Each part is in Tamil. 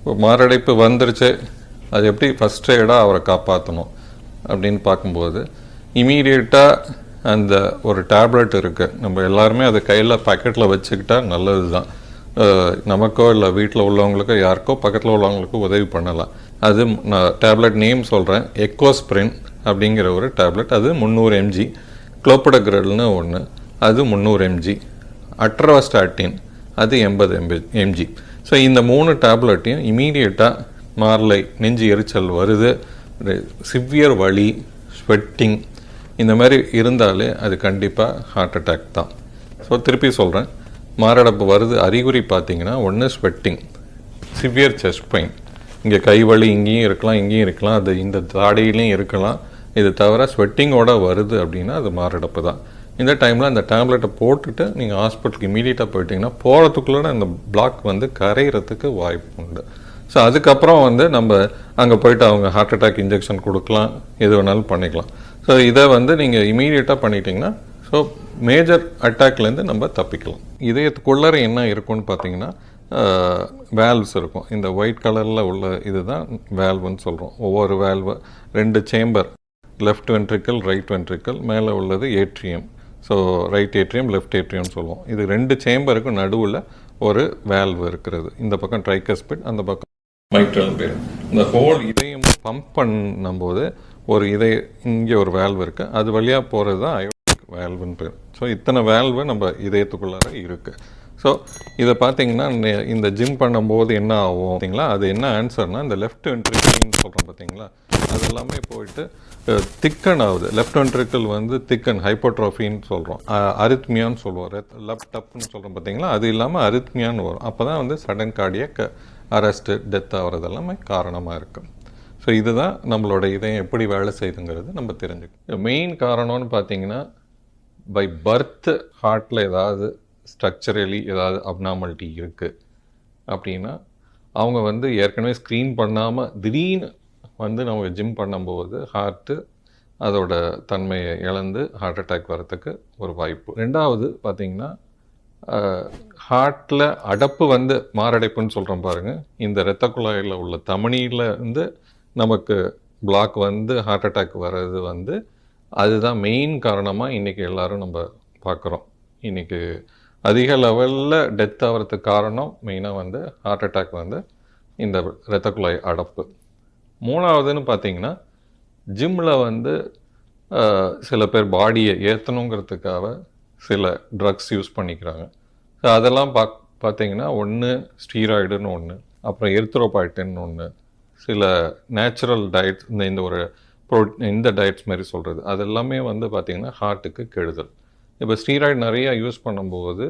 இப்போ மாரடைப்பு வந்துருச்சு, அது எப்படி ஃபஸ்ட் எய்டாக அவரை காப்பாற்றணும் அப்படின்னு பார்க்கும்போது இமீடியட்டாக அந்த ஒரு டேப்லெட் இருக்குது, நம்ம எல்லாருமே அதை கையில் பாக்கெட்டில் வச்சுக்கிட்டா நல்லது தான். நமக்கோ இல்லை வீட்டில் உள்ளவங்களுக்கோ யாருக்கோ பக்கத்தில் உள்ளவங்களுக்கோ உதவி பண்ணலாம். அது நான் டேப்லெட் நேம் சொல்கிறேன், எக்கோஸ்பிரின் அப்படிங்கிற ஒரு டேப்லெட். அது 300 mg. குளோபடோகிரல்னு ஒன்று, அது 300 mg. அட்ரோஸ்டாட்டின் அது 80 mg. ஸோ இந்த 3 டேப்லெட்டையும் இமீடியட்டாக மார்லை நெஞ்சு எரிச்சல் வருது, சிவியர் வலி, ஸ்வெட்டிங் இந்த மாதிரி இருந்தாலே அது கண்டிப்பாக ஹார்ட் அட்டாக் தான். ஸோ திருப்பி சொல்கிறேன், மாரடைப்பு வருது அறிகுறி பார்த்தீங்கன்னா ஒன்று ஸ்வெட்டிங், சிவியர் செஸ்ட் பெயின், இங்கே கை வலி இங்கேயும் இருக்கலாம் இங்கேயும் இருக்கலாம், அது இந்த தாடியிலையும் இருக்கலாம். இது தவிர ஸ்வெட்டிங்கோட வருது அப்படின்னா அது மாரடைப்பு தான். இந்த டைமில் அந்த டேப்லெட்டை போட்டுட்டு நீங்கள் ஹாஸ்பிட்டலுக்கு இமீடியட்டாக போயிட்டீங்கன்னா போகிறதுக்குள்ளே அந்த பிளாக் வந்து கரையிறதுக்கு வாய்ப்பு உண்டு. ஸோ அதுக்கப்புறம் வந்து நம்ம அங்கே போயிட்டு அவங்க ஹார்ட் அட்டாக் இன்ஜெக்ஷன் கொடுக்கலாம், எது வேணாலும் பண்ணிக்கலாம். ஸோ இதை வந்து நீங்கள் இமீடியட்டாக பண்ணிட்டீங்கன்னா ஸோ மேஜர் அட்டாக்லேருந்து நம்ம தப்பிக்கலாம். இதயத்துக்குள்ளே என்ன இருக்குன்னு பார்த்தீங்கன்னா வேல்வ்ஸ் இருக்கும். இந்த ஒயிட் கலரில் உள்ள இதுதான் வேல்வுன்னு சொல்கிறோம். ஒவ்வொரு valve 2 chamber, left ventricle right ventricle, மேலே உள்ளது atrium. So right atrium left ஏட்ரியம்னு சொல்லுவோம். இது 2 சேம்பருக்கும் நடுவில் ஒரு வேல்வு இருக்கிறது. இந்த பக்கம் ட்ரைகஸ்பிட், அந்த பக்கம் மைட்ரல் பேர். இந்த ஹோல் இதயம் பம்ப் பண்ணும்போது ஒரு இங்கே ஒரு வேல்வு இருக்குது, அது வழியாக போகிறது தான் அயோடிக் வேல்வுன்னு பேர். ஸோ இத்தனை வேல்வு நம்ம இதயத்துக்குள்ளார இருக்குது. ஸோ இதை பார்த்தீங்கன்னா இந்த ஜிம் பண்ணும்போது என்ன ஆகும் பார்த்தீங்களா, அது என்ன ஆன்சர்னால் இந்த லெஃப்ட் வென்ட்ரிக்கல்னு சொல்கிறோம் பார்த்தீங்களா, அது எல்லாமே போயிட்டு திக்கன் ஆகுது. லெஃப்ட் வென்ட்ரிக்கல் வந்து திக்கன், ஹைப்போட்ரோஃபின்னு சொல்கிறோம், அரித்மியான்னு சொல்லுவோம், லெப்டப்னு சொல்கிறோம் பார்த்தீங்களா, அது இல்லாமல் அரித்மியான்னு வரும். அப்போ தான் வந்து சடன் கார்டியக் அரெஸ்ட்டு, டெத் ஆகிறது எல்லாமே காரணமாக இருக்குது. ஸோ இதுதான் நம்மளோட இதயம் எப்படி வேலை செய்யுதுங்கிறது நம்ம தெரிஞ்சுக்கணும். மெயின் காரணம்னு பார்த்தீங்கன்னா பை பர்த் ஹார்ட்டில் ஏதாவது ஸ்ட்ரக்சரலி ஏதாவது அப்நார்மாலிட்டி இருக்குது அப்படின்னா அவங்க வந்து ஏற்கனவே ஸ்க்ரீன் பண்ணாமல் திடீர்னு வந்து நம்ம ஜிம் பண்ணும்போது ஹார்ட்டு அதோட தன்மையை இழந்து ஹார்ட் அட்டாக் வரத்துக்கு ஒரு வாய்ப்பு. ரெண்டாவது பார்த்திங்கன்னா ஹார்ட்டில் அடப்பு வந்து மாரடைப்புன்னு சொல்கிறோம் பாருங்கள், இந்த இரத்த குழாயில் உள்ள தமனியில் இருந்து நமக்கு பிளாக் வந்து ஹார்ட் அட்டாக் வர்றது வந்து அதுதான் மெயின் காரணமாக இன்றைக்கி எல்லோரும் நம்ம பார்க்குறோம். இன்றைக்கி அதிக லெவலில் டெத் ஆகிறதுக்கு காரணம் மெயினாக வந்து ஹார்ட் அட்டாக் வந்து இந்த இரத்த குழாய் அடப்பு. மூணாவதுன்னு பார்த்திங்கன்னா ஜிம்மில் வந்து சில பேர் பாடியை ஏற்றணுங்கிறதுக்காக சில ட்ரக்ஸ் யூஸ் பண்ணிக்கிறாங்க. ஸோ அதெல்லாம் பார்த்திங்கன்னா ஒன்று ஸ்டீராய்டுன்னு ஒன்று, அப்புறம் எரித்ரோபாய்டின்னு ஒன்று, சில நேச்சுரல் டயட்ஸ் இந்த ஒரு இந்த டயட்ஸ் மாதிரி சொல்கிறது, அதெல்லாமே வந்து பார்த்திங்கன்னா ஹார்ட்டுக்கு கெடுதல். இப்போ ஸ்டீராய்டு நிறையா யூஸ் பண்ணும்போது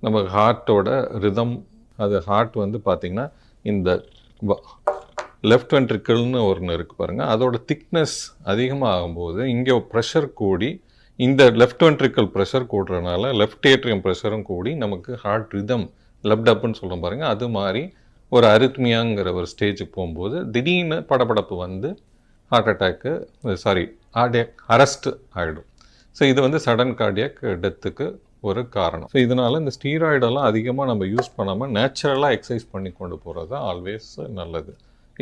நம்ம ஹார்ட்டோட ரிதம், அது ஹார்ட் வந்து பார்த்திங்கன்னா இந்த லெஃப்ட் வென்ட்ரிக்கல்னு ஒன்று இருக்குது பாருங்கள், அதோட திக்னஸ் அதிகமாக ஆகும்போது இங்கே ப்ரெஷர் கூடி, இந்த லெஃப்ட் வென்ட்ரிக்கல் ப்ரெஷர் கூடுறதுனால லெஃப்ட் ஏட்ரியம் ப்ரெஷரும் கூடி நமக்கு ஹார்ட் ரிதம் லெப்டப்புன்னு சொல்கிறோம் பாருங்கள், அது மாதிரி ஒரு அரித்மியாங்கிற ஒரு ஸ்டேஜுக்கு போகும்போது திடீர்னு படபடப்பு வந்து ஹார்ட் அட்டாக்கு அரெஸ்ட் ஆகிடும். ஸோ இது வந்து சடன் கார்டியக் டெத்துக்கு ஒரு காரணம். ஸோ இதனால் இந்த ஸ்டீராய்டெல்லாம் அதிகமாக நம்ம யூஸ் பண்ணாமல் நேச்சுரலாக எக்ஸசைஸ் பண்ணி கொண்டு போகிறது தான் ஆல்வேஸ் நல்லது.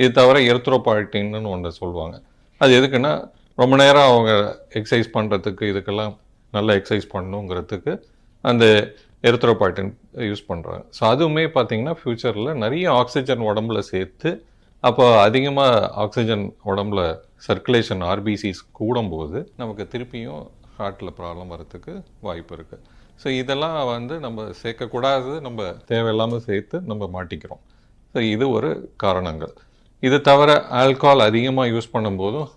இது தவிர எரித்ரோபாய்டின்னு ஒன்று சொல்லுவாங்க, அது எதுக்குன்னா ரொம்ப நேரம் அவங்க எக்ஸசைஸ் பண்ணுறதுக்கு இதுக்கெல்லாம் நல்லா எக்ஸசைஸ் பண்ணணுங்கிறதுக்கு அந்த எரித்ரோபாய்டின் யூஸ் பண்ணுறாங்க. ஸோ அதுவுமே பார்த்திங்கன்னா ஃப்யூச்சரில் நிறைய ஆக்சிஜன் உடம்புல சேர்த்து, அப்போ அதிகமாக ஆக்சிஜன் உடம்புல சர்க்குலேஷன் ஆர்பிசிஸ் கூடும்போது நமக்கு திருப்பியும் ஹார்ட்டில் ப்ராப்ளம் வரத்துக்கு வாய்ப்பு இருக்குது. ஸோ இதெல்லாம் வந்து நம்ம சேர்க்கக்கூடாது, நம்ம தேவையில்லாமல் சேர்த்து நம்ம மாட்டிக்கிறோம். ஸோ இது ஒரு காரணங்கள். இது தவிர ஆல்கஹால் அதிகமாக யூஸ் பண்ணும்போதும்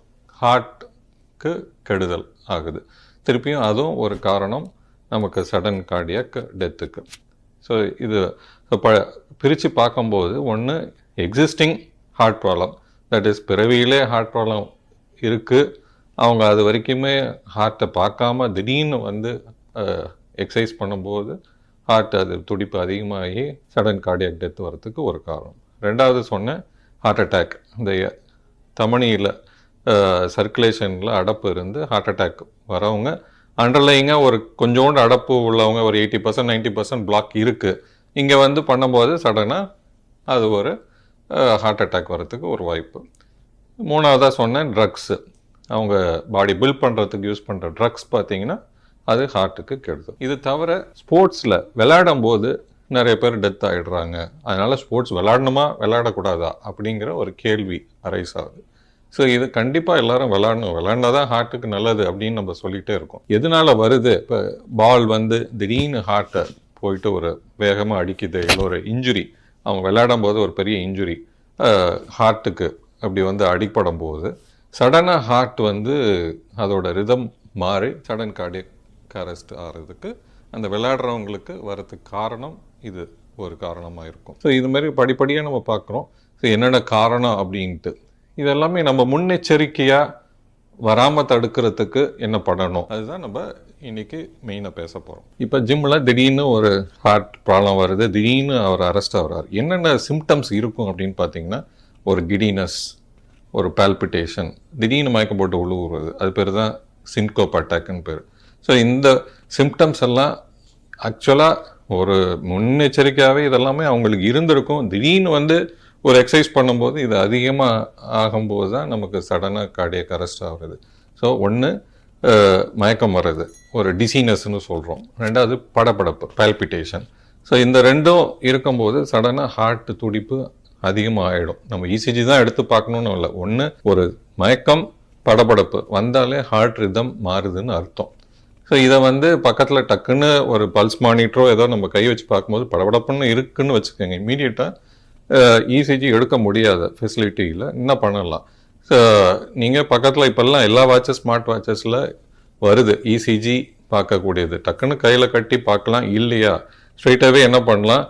ஹார்ட்டுக்கு கெடுதல் ஆகுது, திருப்பியும் அதுவும் ஒரு காரணம் நமக்கு சடன் கார்டியக் டெத்துக்கு. ஸோ இது பிரித்து பார்க்கும்போது ஒன்று existing heart problem, that is பிறவியிலே ஹார்ட் ப்ராப்ளம் இருக்குது, அவங்க அது வரைக்குமே ஹார்ட்டை பார்க்காம திடீர்னு வந்து எக்ஸசைஸ் பண்ணும்போது ஹார்ட் அது துடிப்பு அதிகமாகி சடன் கார்டியக் டெத் வரத்துக்கு ஒரு காரணம். ரெண்டாவது சொன்னேன் ஹார்ட் அட்டாக், இந்த தமனியில் சர்க்குலேஷனில் அடப்பு இருந்து ஹார்ட் அட்டாக் வரவங்க அண்டர்லைங்காக ஒரு கொஞ்சோண்டு அடப்பு உள்ளவங்க ஒரு 80% 90% பிளாக் இருக்குது, இங்கே வந்து பண்ணும்போது சடனாக அது ஒரு ஹார்ட் அட்டாக் வரத்துக்கு ஒரு வாய்ப்பு. மூணாவதாக சொன்னேன் ட்ரக்ஸு. அவங்க பாடி பில்ட் பண்ணுறதுக்கு யூஸ் பண்ணுற ட்ரக்ஸ் பார்த்தீங்கன்னா அது ஹார்ட்டுக்கு கெடுது. இது தவிர ஸ்போர்ட்ஸில் விளையாடும் போது நிறைய பேர் டெத் ஆகிடுறாங்க. அதனால் ஸ்போர்ட்ஸ் விளையாடணுமா விளையாடக்கூடாதா அப்படிங்கிற ஒரு கேள்வி அரைஸ் ஆகுது. ஸோ இது கண்டிப்பாக எல்லாரும் விளையாடணும், விளையாண்டா தான் ஹார்ட்டுக்கு நல்லது அப்படின்னு நம்ம சொல்லிகிட்டே இருக்கோம். எதனால் வருது? இப்போ பால் வந்து திடீர்னு ஹார்ட்டை போயிட்டு ஒரு வேகமாக அடிக்குது, இல்லை ஒரு இன்ஜுரி, அவங்க விளையாடும் போது ஒரு பெரிய இன்ஜுரி ஹார்ட்டுக்கு அப்படி வந்து அடிப்படும் போது சடனாக ஹார்ட் வந்து அதோட ரிதம் மாறி சடன் கார்டியக் அரெஸ்ட் ஆகிறதுக்கு அந்த விளையாடுறவங்களுக்கு வரதுக்கு காரணம் இது ஒரு காரணமாக இருக்கும். ஸோ இது மாதிரி படிப்படியாக நம்ம பார்க்குறோம். ஸோ என்னென்ன காரணம் அப்படின்ட்டு இதெல்லாமே நம்ம முன்னெச்சரிக்கையாக வராமல் தடுக்கிறதுக்கு என்ன பண்ணணும், அதுதான் நம்ம இன்னைக்கு மெயினாக பேச போகிறோம். இப்போ ஜிம்மில் திடீர்னு ஒரு ஹார்ட் ப்ராப்ளம் வருது, திடீர்னு அவர் அரெஸ்ட் ஆகிறார். என்னென்ன சிம்டம்ஸ் இருக்கும் அப்படின்னு பார்த்தீங்கன்னா, ஒரு கிடினஸ், ஒரு பால்பிட்டேஷன், திடீர்னு மயக்கம் போட்டு உழுவுறது, அது பேர் தான் சின்கோப் அட்டாக்னு பேர். ஸோ இந்த சிம்டம்ஸ் எல்லாம் ஆக்சுவலாக ஒரு முன்னெச்சரிக்கையாகவே இதெல்லாமே அவங்களுக்கு இருந்திருக்கும். திடீர்னு வந்து ஒரு எக்ஸசைஸ் பண்ணும்போது இது அதிகமாக ஆகும்போது தான் நமக்கு சடனாக கார்டியக் அரெஸ்ட் ஆகுறது. ஸோ ஒன்று மயக்கம் வர்றது, ஒரு டிசீனஸ்ன்னு சொல்கிறோம். ரெண்டாவது படபடப்பு, பால்பிட்டேஷன். ஸோ இந்த ரெண்டும் இருக்கும்போது சடனாக ஹார்ட் துடிப்பு அதிகமாக ஆகிடும். நம்ம இசிஜி தான் எடுத்து பார்க்கணுன்னு இல்லை, ஒன்று ஒரு மயக்கம் படபடப்பு வந்தாலே ஹார்ட் ரிதம் மாறுதுன்னு அர்த்தம். ஸோ இதை வந்து பக்கத்தில் டக்குன்னு ஒரு பல்ஸ் மானிட்டரோ ஏதோ நம்ம கை வச்சு பார்க்கும்போது படபடப்புன்னு இருக்குன்னு வச்சுக்கோங்க, இமீடியட்டாக இசிஜி எடுக்க முடியாத ஃபெசிலிட்டியில் என்ன பண்ணலாம்? ஸோ நீங்கள் பக்கத்தில் இப்போல்லாம் எல்லா வாட்சஸ், ஸ்மார்ட் வாட்சஸில் வருது இசிஜி பார்க்கக்கூடியது, டக்குன்னு கையில் கட்டி பார்க்கலாம். இல்லையா ஸ்ட்ரெயிட்டாகவே என்ன பண்ணலாம்,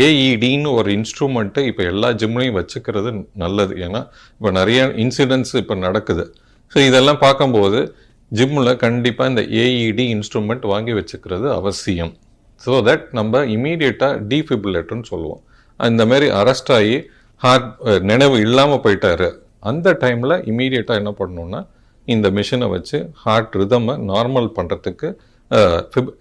ஏஇடின்னு ஒரு இன்ஸ்ட்ருமெண்ட்டு இப்போ எல்லா ஜிம்லையும் வச்சுக்கிறது நல்லது. ஏன்னா இப்போ நிறைய இன்சிடென்ட்ஸ் இப்போ நடக்குது. ஸோ இதெல்லாம் பார்க்கும்போது ஜிம்மில் கண்டிப்பாக இந்த ஏஇடி இன்ஸ்ட்ருமெண்ட் வாங்கி வச்சுக்கிறது அவசியம். ஸோ தட் நம்ம இமீடியட்டாக டீஃபிபிலேட்டர்னு சொல்லுவோம். அந்த மாதிரி அரெஸ்ட் ஆகி ஹார்ட் நினைவு இல்லாமல் போயிட்டாரு, அந்த டைமில் இமீடியட்டாக என்ன பண்ணணுன்னா இந்த மிஷினை வச்சு ஹார்ட் ரிதமை நார்மல் பண்ணுறதுக்கு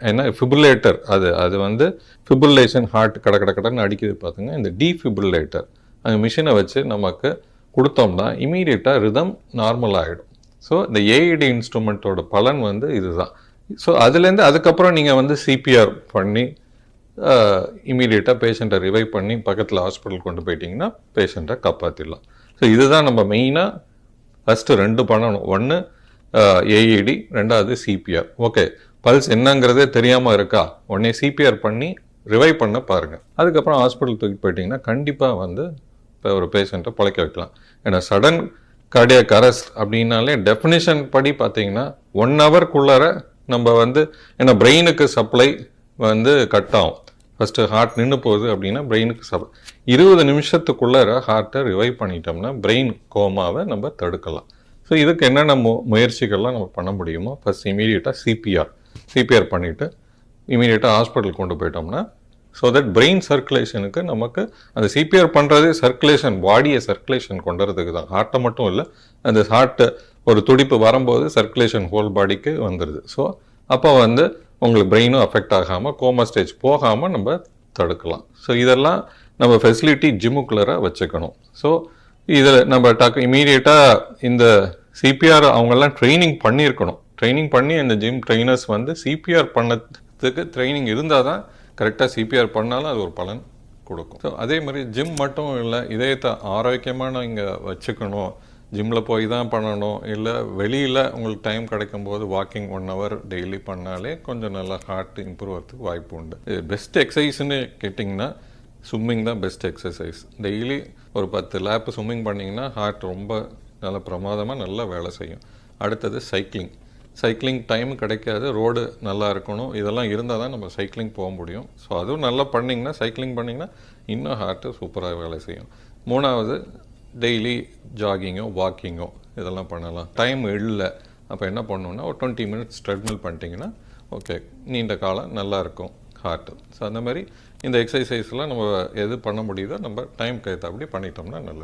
ஏன்னா ஃபிபிலேட்டர் அது வந்து ஃபிபிரிலேஷன், ஹார்ட் கடன்னு அடிக்கிறது பார்த்துங்க. இந்த டீஃபிபிரிலேட்டர் அந்த மிஷினை வச்சு நமக்கு கொடுத்தோம்னா இமீடியட்டாக ரிதம் நார்மல் ஆகிடும். ஸோ இந்த ஏஇடி இன்ஸ்ட்ருமெண்ட்டோட பலன் வந்து இதுதான். ஸோ அதுலேருந்து அதுக்கப்புறம் நீங்கள் வந்து சிபிஆர் பண்ணி இமீடியட்டாக பேஷண்ட்டை ரிவைவ் பண்ணி பக்கத்தில் ஹாஸ்பிட்டல் கொண்டு போயிட்டிங்கன்னா பேஷண்ட்டை காப்பாற்றிடலாம். ஸோ இதுதான் நம்ம மெயினாக ஃபஸ்ட்டு ரெண்டு பண்ணணும். ஒன்று ஏஇடி, ரெண்டாவது சிபிஆர். ஓகே, பல்ஸ் என்னங்கிறதே தெரியாமல் இருக்கா, உடனே சிபிஆர் பண்ணி ரிவைவ் பண்ண பாருங்கள். அதுக்கப்புறம் ஹாஸ்பிட்டல் தூக்கிட்டு போயிட்டிங்கன்னா கண்டிப்பாக வந்து இப்போ ஒரு பேஷண்ட்டை பிழைக்க வைக்கலாம். ஏன்னா சடன் கார்டியக் அரெஸ்ட் அப்படின்னாலே டெஃபினிஷன் படி பார்த்தீங்கன்னா 1 ஹவருக்குள்ளார நம்ம வந்து, ஏன்னா பிரெயினுக்கு சப்ளை வந்து கட் ஆகும். ஃபஸ்ட்டு ஹார்ட் நின்று போகுது அப்படின்னா பிரெயினுக்கு 20 நிமிஷத்துக்குள்ளார ஹார்ட்டை ரிவைவ் பண்ணிட்டோம்னா பிரெயின் கோமாவை நம்ம தடுக்கலாம். ஸோ இதுக்கு என்னென்ன முயற்சிகள்லாம் நம்ம பண்ண முடியுமோ, ஃபஸ்ட் இமீடியட்டாக சிபிஆர் பண்ணிவிட்டு இமீடியட்டாக ஹாஸ்பிட்டல் கொண்டு போயிட்டோம்னா, ஸோ தட் பிரெயின் சர்க்குலேஷனுக்கு நமக்கு அந்த சிபிஆர் பண்ணுறது சர்க்குலேஷன், பாடியை சர்க்குலேஷன் கொண்டு வரதுக்கு தான், ஹார்ட்டை மட்டும் இல்லை. அந்த ஹார்ட்டு ஒரு துடிப்பு வரும்போது சர்க்குலேஷன் ஹோல் பாடிக்கு வந்துடுது. ஸோ அப்போ வந்து உங்களுக்கு பிரெயினும் அஃபெக்ட் ஆகாமல் கோமா ஸ்டேஜ் போகாமல் நம்ம தடுக்கலாம். ஸோ இதெல்லாம் நம்ம ஃபெசிலிட்டி ஜிம்முக்குள்ளே வச்சுக்கணும். ஸோ இதில் நம்ம இமீடியட்டாக இந்த சிபிஆர் அவங்கெல்லாம் ட்ரைனிங் பண்ணியிருக்கணும். ட்ரைனிங் பண்ணி அந்த ஜிம் ட்ரைனர்ஸ் வந்து சிபிஆர் பண்ணதுக்கு ட்ரைனிங் இருந்தால் தான் கரெக்டாக சிபிஆர் பண்ணாலும் அது ஒரு பலன் கொடுக்கும். ஸோ அதே மாதிரி ஜிம் மட்டும் இல்லை, இதயத்தை ஆரோக்கியமாக இங்கே வச்சுக்கணும். ஜிம்மில் போய் தான் பண்ணணும், இல்லை வெளியில் உங்களுக்கு டைம் கிடைக்கும்போது வாக்கிங் 1 ஹவர் டெய்லி பண்ணாலே கொஞ்சம் நல்லா ஹார்ட் இம்ப்ரூவ் ஆகிறதுக்கு வாய்ப்பு உண்டு. பெஸ்ட் எக்ஸசைஸ்ன்னு கேட்டிங்கன்னா ஸ்விம்மிங் தான் பெஸ்ட் எக்ஸசைஸ். டெய்லி ஒரு 10 லேப் ஸ்விம்மிங் பண்ணிங்கன்னா ஹார்ட் ரொம்ப நல்ல பிரமாதமாக நல்லா வேலை செய்யும். அடுத்தது சைக்கிளிங் டைம் கிடைக்காது, ரோடு நல்லா இருக்கணும், இதெல்லாம் இருந்தால் தான் நம்ம சைக்கிளிங் போக முடியும். ஸோ அதுவும் நல்லா பண்ணிங்கன்னா, சைக்கிளிங் பண்ணிங்கன்னா இன்னும் ஹார்ட்டு சூப்பராக வேலை செய்யும். மூணாவது டெய்லி ஜாகிங்கோ வாக்கிங்கோ இதெல்லாம் பண்ணலாம். டைம் இல்லை அப்போ என்ன பண்ணணுன்னா ஒரு 20 மினிட்ஸ் ட்ரெட்மில் பண்ணிட்டீங்கன்னா ஓகே, நீண்ட காலம் நல்லாயிருக்கும் ஹார்ட்டு. ஸோ அந்த மாதிரி இந்த எக்ஸசைஸ்லாம் நம்ம எது பண்ண முடியுதோ நம்ம டைம்க்கு ஏற்ற அப்படி பண்ணிட்டோம்னா நல்லது.